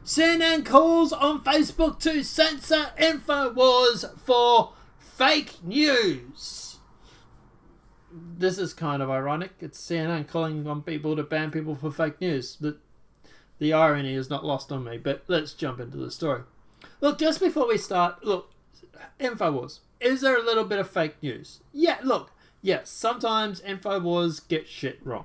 CNN calls on Facebook to censor InfoWars for fake news. This is kind of ironic. It's CNN calling on people to ban people for fake news. The irony is not lost on me, but let's jump into the story. Look, just before we start, InfoWars. Is there a little bit of fake news? Yeah, yes, sometimes InfoWars get shit wrong.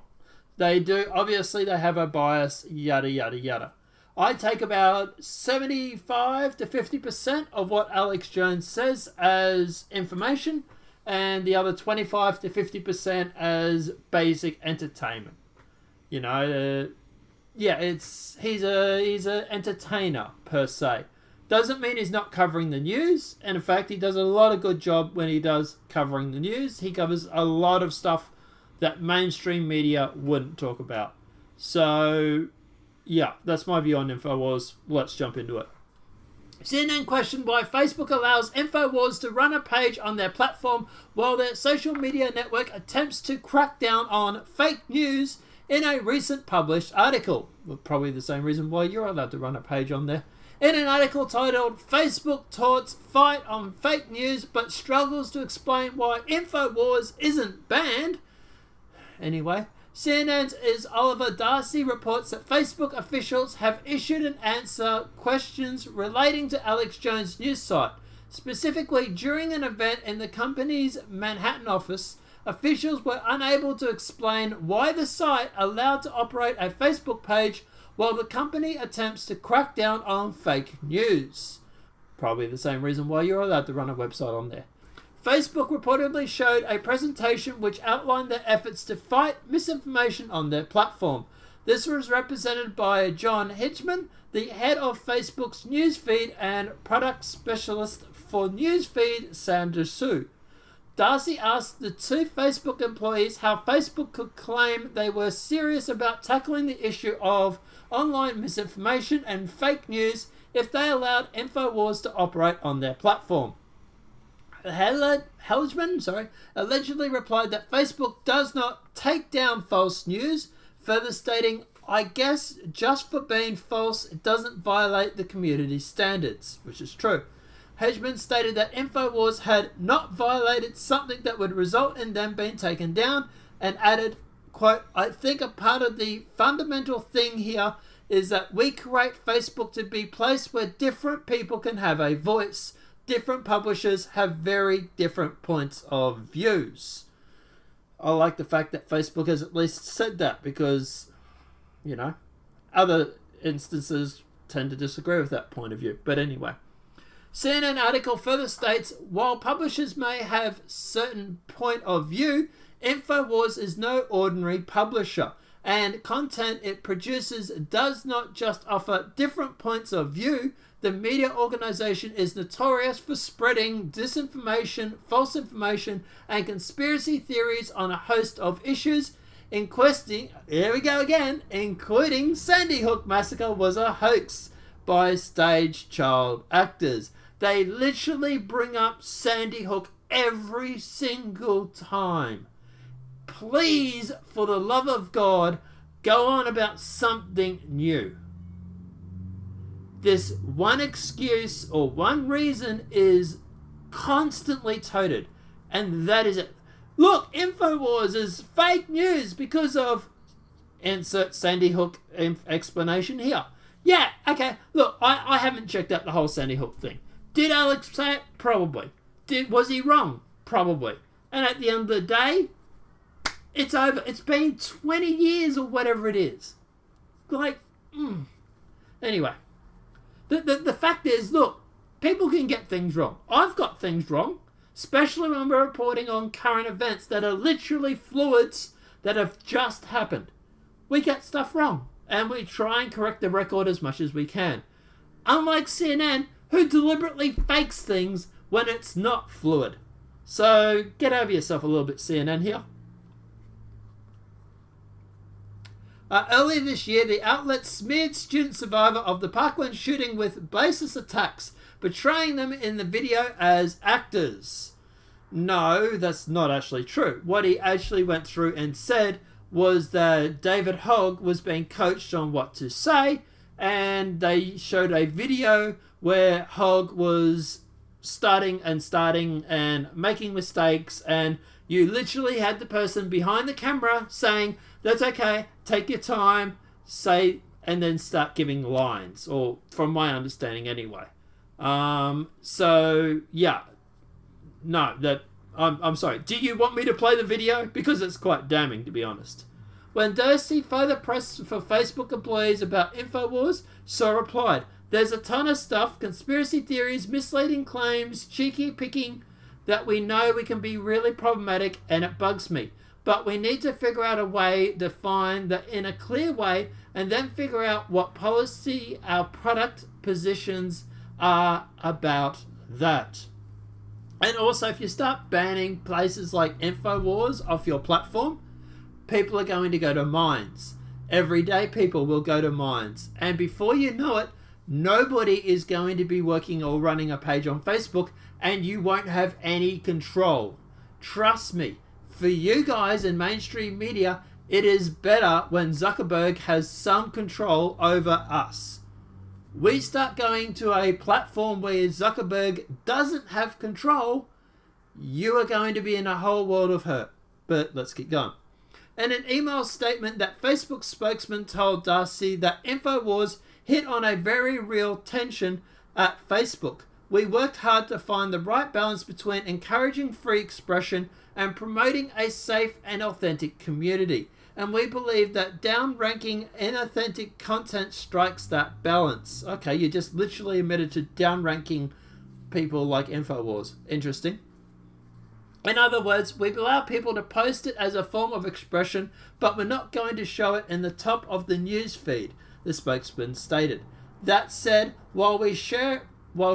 They do. Obviously, they have a bias, yada, yada, yada. I take about 75 to 50% of what Alex Jones says as information, and the other 25 to 50% as basic entertainment. He's a entertainer per se. Doesn't mean he's not covering the news, and in fact, he does a lot of good job when he does covering the news. He covers a lot of stuff that mainstream media wouldn't talk about. So, yeah, that's my view on InfoWars. Let's jump into it. CNN questioned why Facebook allows InfoWars to run a page on their platform while their social media network attempts to crack down on fake news in a recent published article. Well, probably the same reason why you're allowed to run a page on there. In an article titled "Facebook Taunts Fight on Fake News but Struggles to Explain Why InfoWars Isn't Banned," anyway, CNN's Oliver Darcy reports that Facebook officials have issued an answer questions relating to Alex Jones' news site. Specifically, during an event in the company's Manhattan office, officials were unable to explain why the site allowed to operate a Facebook page while the company attempts to crack down on fake news. Probably the same reason why you're allowed to run a website on there. Facebook reportedly showed a presentation which outlined their efforts to fight misinformation on their platform. This was represented by John Hitchman, the head of Facebook's newsfeed and product specialist for newsfeed, Sandra Sue. Darcy asked the two Facebook employees how Facebook could claim they were serious about tackling the issue of online misinformation and fake news if they allowed InfoWars to operate on their platform. Helgeman allegedly replied that Facebook does not take down false news, further stating, "I guess just for being false, it doesn't violate the community standards," which is true. Hedgeman stated that InfoWars had not violated something that would result in them being taken down, and added, quote, "I think a part of the fundamental thing here is that we create Facebook to be a place where different people can have a voice. Different publishers have very different points of views." I like the fact that Facebook has at least said that, because, other instances tend to disagree with that point of view. But anyway. CNN article further states, while publishers may have certain point of view, InfoWars is no ordinary publisher, and content it produces does not just offer different points of view. The media organization is notorious for spreading disinformation, false information, and conspiracy theories on a host of issues, including Sandy Hook massacre was a hoax by stage child actors. They literally bring up Sandy Hook every single time. Please, for the love of God, go on about something new. This one excuse or one reason is constantly touted, and that is it. Look, InfoWars is fake news because of insert Sandy Hook explanation here. Yeah, okay, look, I haven't checked out the whole Sandy Hook thing. Did Alex say it? Probably. Was he wrong? Probably. And at the end of the day, it's over. It's been 20 years or whatever it is. Anyway. The fact is, look, people can get things wrong. I've got things wrong, especially when we're reporting on current events that are literally fluids that have just happened. We get stuff wrong, and we try and correct the record as much as we can. Unlike CNN, who deliberately fakes things when it's not fluid. So get over yourself a little bit, CNN here. Earlier this year, the outlet smeared student survivor of the Parkland shooting with baseless attacks, portraying them in the video as actors. No, that's not actually true. What he actually went through and said was that David Hogg was being coached on what to say, and they showed a video where Hogg was starting and making mistakes, and you literally had the person behind the camera saying, that's okay, take your time, say, and then start giving lines, or from my understanding anyway. So yeah, no, that I'm sorry. Do you want me to play the video? Because it's quite damning, to be honest. When Darcy further pressed for Facebook employees about InfoWars, Saw replied, there's a ton of stuff, conspiracy theories, misleading claims, cheeky picking, that we know we can be really problematic, and it bugs me. But we need to figure out a way to find that in a clear way, and then figure out what policy our product positions are about that. And also, if you start banning places like InfoWars off your platform, people are going to go to mines. Everyday people will go to mines. And before you know it, nobody is going to be working or running a page on Facebook, and you won't have any control. Trust me, for you guys in mainstream media, it is better when Zuckerberg has some control over us. We start going to a platform where Zuckerberg doesn't have control, you are going to be in a whole world of hurt. But let's keep going. In an email statement, that Facebook spokesman told Darcy that InfoWars hit on a very real tension at Facebook. We worked hard to find the right balance between encouraging free expression and promoting a safe and authentic community. And we believe that downranking inauthentic content strikes that balance. Okay, you just literally admitted to downranking people like InfoWars. Interesting. In other words, we allow people to post it as a form of expression, but we're not going to show it in the top of the news feed, the spokesman stated. That said, while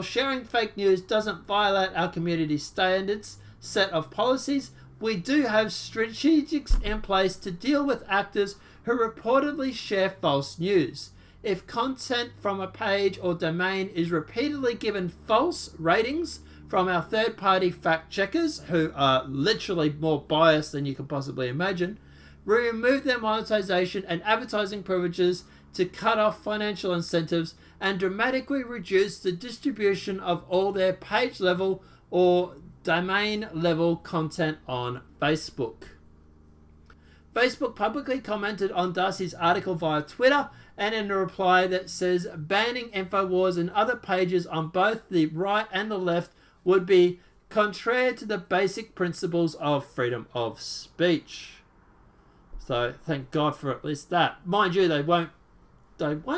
sharing fake news doesn't violate our community standards set of policies, we do have strategies in place to deal with actors who reportedly share false news. If content from a page or domain is repeatedly given false ratings from our third-party fact-checkers, who are literally more biased than you can possibly imagine, we remove their monetization and advertising privileges to cut off financial incentives and dramatically reduce the distribution of all their page-level or domain-level content on Facebook. Facebook publicly commented on Darcy's article via Twitter, and in a reply that says banning InfoWars and other pages on both the right and the left would be contrary to the basic principles of freedom of speech. So thank God for at least that. Mind you, they won't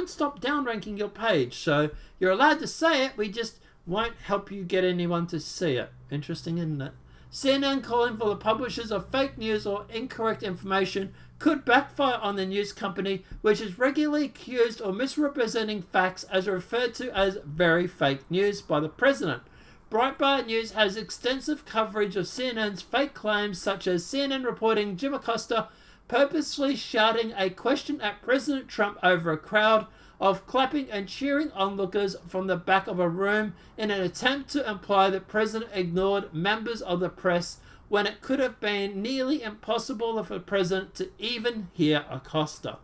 stop downranking your page, so you're allowed to say it, we just won't help you get anyone to see it. Interesting, isn't it? CNN calling for the publishers of fake news or incorrect information could backfire on the news company, which is regularly accused of misrepresenting facts as referred to as very fake news by the president. Breitbart News has extensive coverage of CNN's fake claims, such as CNN reporting Jim Acosta purposely shouting a question at President Trump over a crowd of clapping and cheering onlookers from the back of a room in an attempt to imply that the president ignored members of the press when it could have been nearly impossible for the president to even hear Acosta.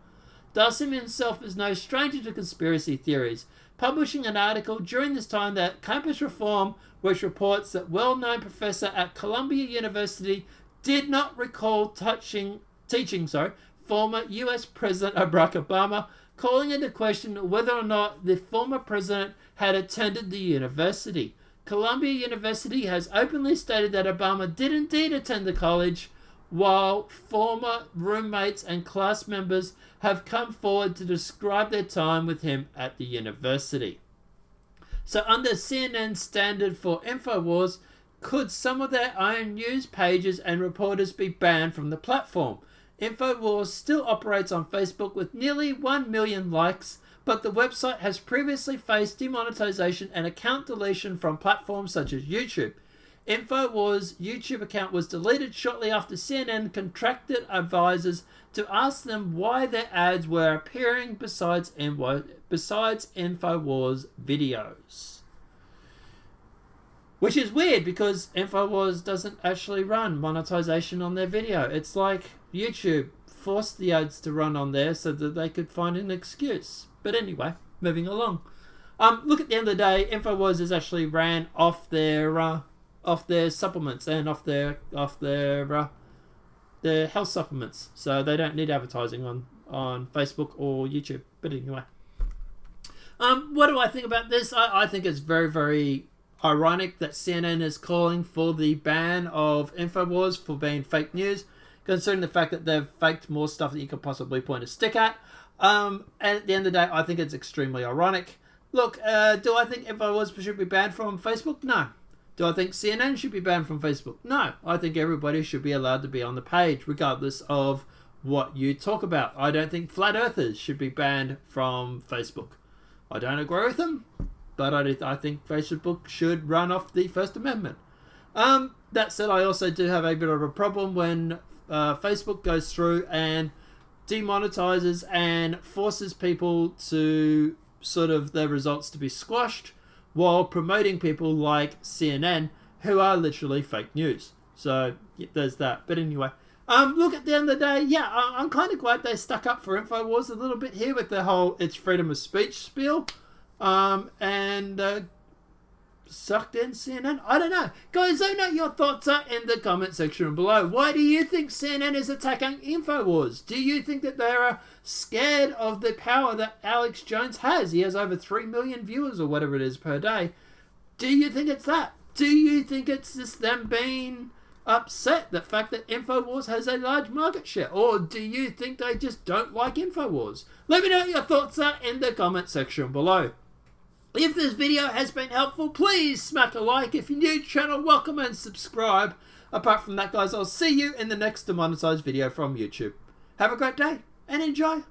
Darcy himself is no stranger to conspiracy theories, publishing an article during this time that Campus Reform, which reports that well-known professor at Columbia University did not recall teaching former US President Barack Obama, calling into question whether or not the former president had attended the university. Columbia University has openly stated that Obama did indeed attend the college, while former roommates and class members have come forward to describe their time with him at the university. So under CNN's standard for InfoWars, could some of their own news pages and reporters be banned from the platform? InfoWars still operates on Facebook with nearly 1 million likes, but the website has previously faced demonetization and account deletion from platforms such as YouTube. InfoWars' YouTube account was deleted shortly after CNN contracted advisors to ask them why their ads were appearing besides InfoWars videos. Which is weird because InfoWars doesn't actually run monetization on their video. It's like YouTube forced the ads to run on there so that they could find an excuse. But anyway, moving along. Look, at the end of the day, InfoWars is actually ran off their supplements and off their health supplements, so they don't need advertising on Facebook or YouTube. But anyway, what do I think about this? I think it's very, very ironic that CNN is calling for the ban of InfoWars for being fake news, considering the fact that they've faked more stuff that you could possibly point a stick at. And at the end of the day, I think it's extremely ironic. Look, do I think InfoWars should be banned from Facebook? No. Do I think CNN should be banned from Facebook? No. I think everybody should be allowed to be on the page, regardless of what you talk about. I don't think flat earthers should be banned from Facebook. I don't agree with them, but I think Facebook should run off the First Amendment. That said, I also do have a bit of a problem when Facebook goes through and demonetizes and forces people to sort of their results to be squashed while promoting people like CNN, who are literally fake news. So yeah, there's that. But anyway, look, at the end of the day, yeah, I'm kind of glad they stuck up for InfoWars a little bit here with the whole it's freedom of speech spiel, and sucked in CNN. I don't know. Guys, I know your thoughts are in the comment section below. Why do you think CNN is attacking InfoWars? Do you think that they are scared of the power that Alex Jones has? He has over 3 million viewers or whatever it is per day. Do you think it's that? Do you think it's just them being upset, the fact that InfoWars has a large market share? Or do you think they just don't like InfoWars? Let me know what your thoughts are in the comment section below. If this video has been helpful, please smack a like. If you're new to the channel, welcome and subscribe. Apart from that, guys, I'll see you in the next demonetized video from YouTube. Have a great day and enjoy.